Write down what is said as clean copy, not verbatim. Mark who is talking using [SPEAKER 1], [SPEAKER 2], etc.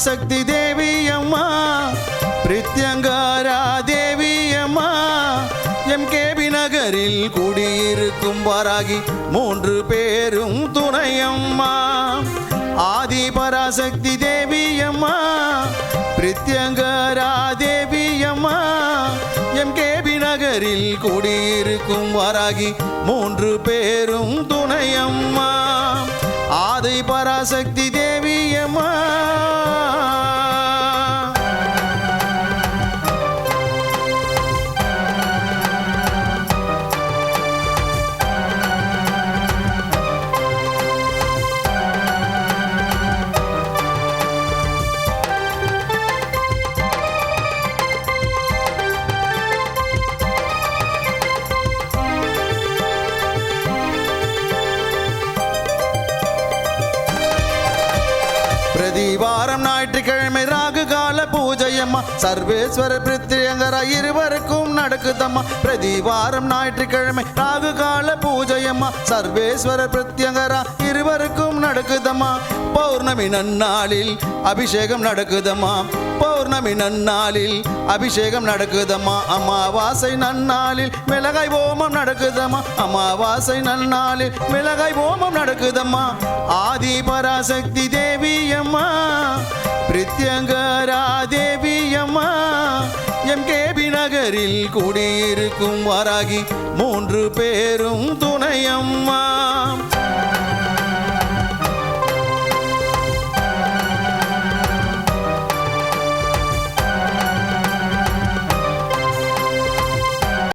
[SPEAKER 1] பராசக்தி தேவி அம்மா பிரித்யங்காரா தேவி அம்மா எம்கேபி நகரில் குடியிருக்கும் வாராகி 3 பேரும் துணையம்மா ஆதி பராசக்தி தேவி அம்மா பிரித்யங்காரா தேவி அம்மா எம்கேபி நகரில் குடியிருக்கும் வாராகி 3 பேரும் துணையம்மா ஆதி பராசக்தி தேவி அம்மா பிரதிவாரம் ஞாயிற்றுக்கிழமை ராகு கால பூஜையம்மா சர்வேஸ்வர பிரித்யங்கரா இருவருக்கும் நடக்குதம்மா பிரதிவாரம் ஞாயிற்றுக்கிழமை ராகு கால பூஜையம்மா சர்வேஸ்வர பிரித்யங்கரா இருவருக்கும் நடக்குதம்மா பௌர்ணமி நன்னாளில் அபிஷேகம் நடக்குதம்மா பௌர்ணமி நன்னாளில் அபிஷேகம் நடக்குதம்மா அமாவாசை நன்னாளில் மிளகாய் ஹோமம் நடக்குதம்மா அமாவாசை நன்னாளில் மிளகாய் ஹோமம் நடக்குதம்மா ஆதி பராசக்தி தேவி அம்மா பிரித்யங்கரா தேவி அம்மா எம்கேபி நகரில் குடியிருக்கும் வாராகி 3 பேரும் துணையம்மா